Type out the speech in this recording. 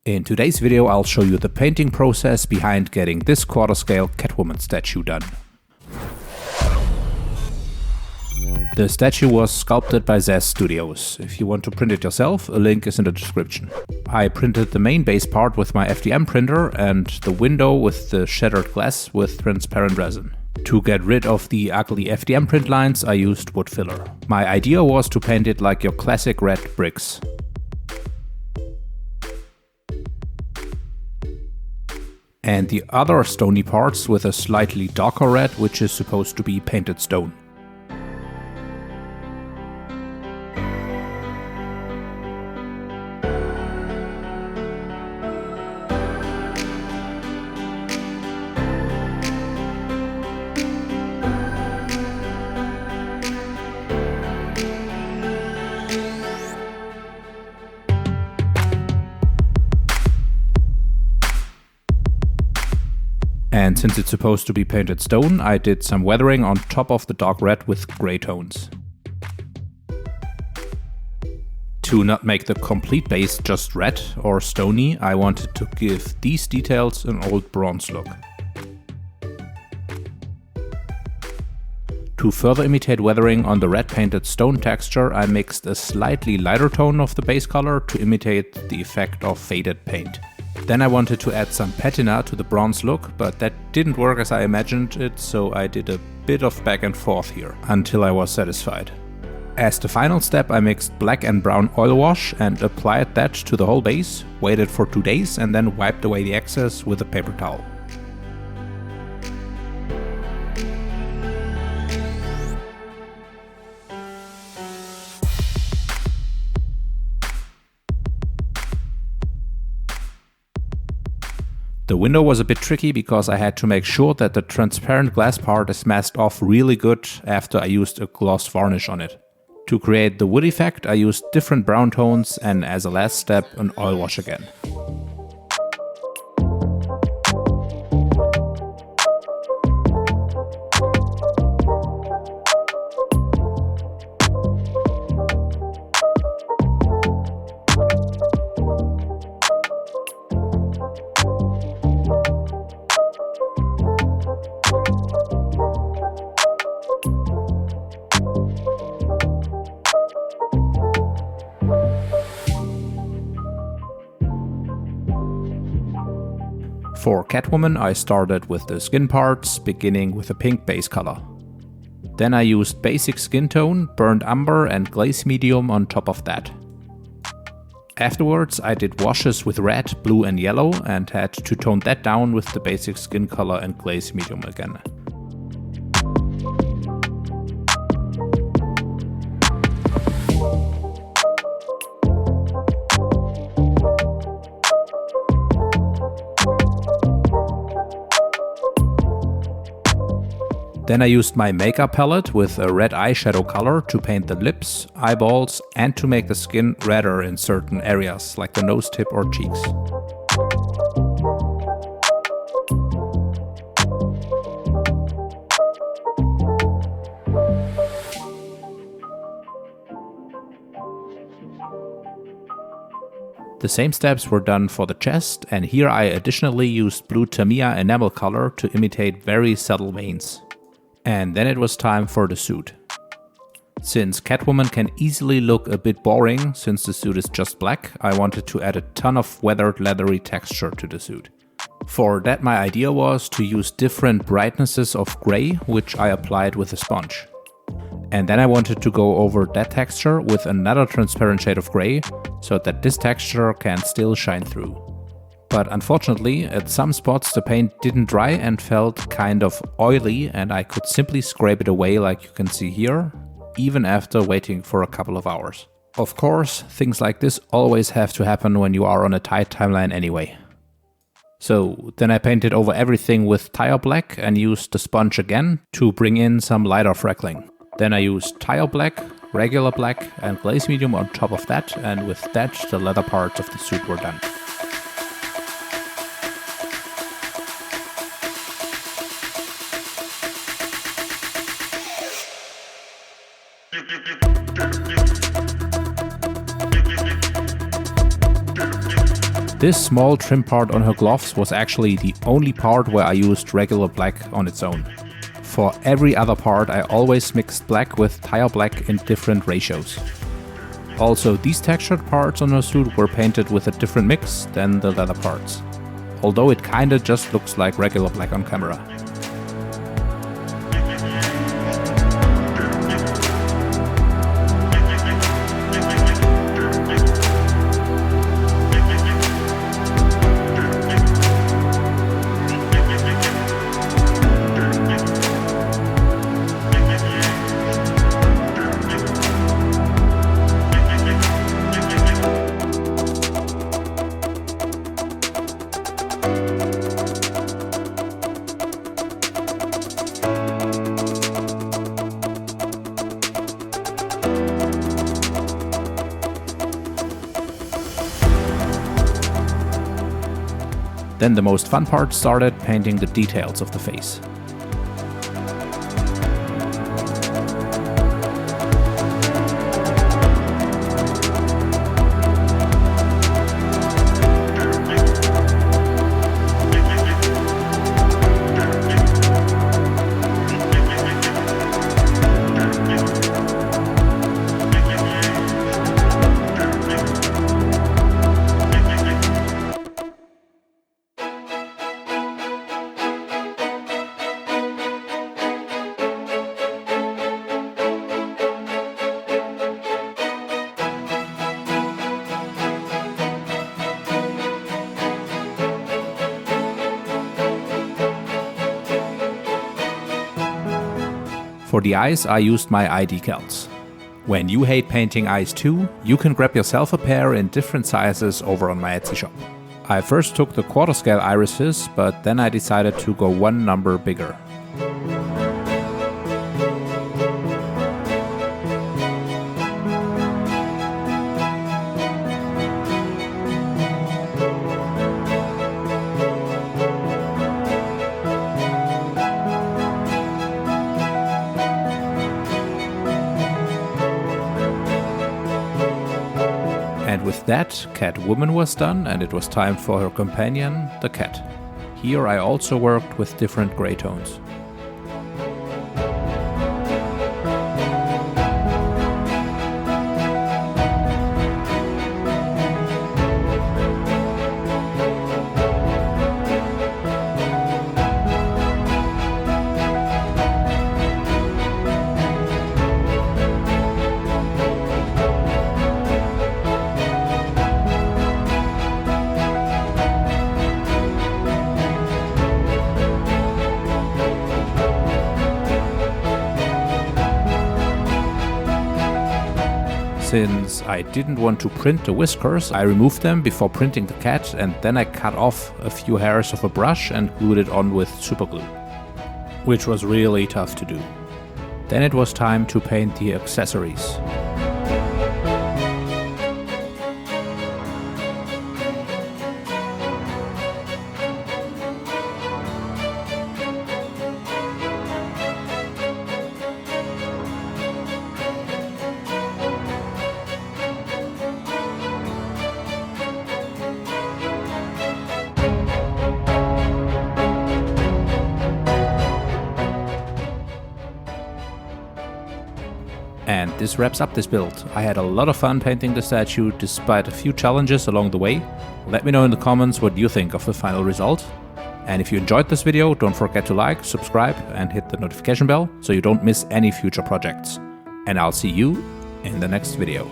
In today's video, I'll show you the painting process behind getting this quarter-scale Catwoman statue done. The statue was sculpted by Zaz Studios. If you want to print it yourself, a link is in the description. I printed the main base part with my FDM printer and the window with the shattered glass with transparent resin. To get rid of the ugly FDM print lines, I used wood filler. My idea was to paint it like your classic red bricks. And the other stony parts with a slightly darker red, which is supposed to be painted stone. And since it's supposed to be painted stone, I did some weathering on top of the dark red with grey tones. To not make the complete base just red or stony, I wanted to give these details an old bronze look. To further imitate weathering on the red painted stone texture, I mixed a slightly lighter tone of the base color to imitate the effect of faded paint. Then I wanted to add some patina to the bronze look, but that didn't work as I imagined it, so I did a bit of back and forth here, until I was satisfied. As the final step, I mixed black and brown oil wash and applied that to the whole base, waited for 2 days and then wiped away the excess with a paper towel. The window was a bit tricky because I had to make sure that the transparent glass part is masked off really good after I used a gloss varnish on it. To create the wood effect, I used different brown tones and as a last step, an oil wash again. For Catwoman, I started with the skin parts, beginning with a pink base color. Then I used basic skin tone, burnt umber and glaze medium on top of that. Afterwards, I did washes with red, blue and yellow and had to tone that down with the basic skin color and glaze medium again. Then I used my makeup palette with a red eyeshadow color to paint the lips, eyeballs and to make the skin redder in certain areas, like the nose tip or cheeks. The same steps were done for the chest, and here I additionally used blue Tamiya enamel color to imitate very subtle veins. And then it was time for the suit. Since Catwoman can easily look a bit boring since the suit is just black, I wanted to add a ton of weathered leathery texture to the suit. For that, my idea was to use different brightnesses of grey, which I applied with a sponge. And then I wanted to go over that texture with another transparent shade of grey, so that this texture can still shine through. But unfortunately, at some spots the paint didn't dry and felt kind of oily, and I could simply scrape it away like you can see here, even after waiting for a couple of hours. Of course, things like this always have to happen when you are on a tight timeline anyway. So then I painted over everything with tire black and used the sponge again to bring in some lighter freckling. Then I used tire black, regular black and glaze medium on top of that, and with that the leather parts of the suit were done. This small trim part on her gloves was actually the only part where I used regular black on its own. For every other part I always mixed black with tire black in different ratios. Also, these textured parts on her suit were painted with a different mix than the leather parts, although it kinda just looks like regular black on camera. Then the most fun part started, painting the details of the face. For the eyes, I used my eye decals. When you hate painting eyes too, you can grab yourself a pair in different sizes over on my Etsy shop. I first took the quarter scale irises, but then I decided to go one number bigger. And with that, Catwoman was done, and it was time for her companion, the cat. Here I also worked with different grey tones. Since I didn't want to print the whiskers, I removed them before printing the cat, and then I cut off a few hairs of a brush and glued it on with super glue, which was really tough to do. Then it was time to paint the accessories. And this wraps up this build. I had a lot of fun painting the statue despite a few challenges along the way. Let me know in the comments what you think of the final result. And if you enjoyed this video, don't forget to like, subscribe and hit the notification bell so you don't miss any future projects. And I'll see you in the next video.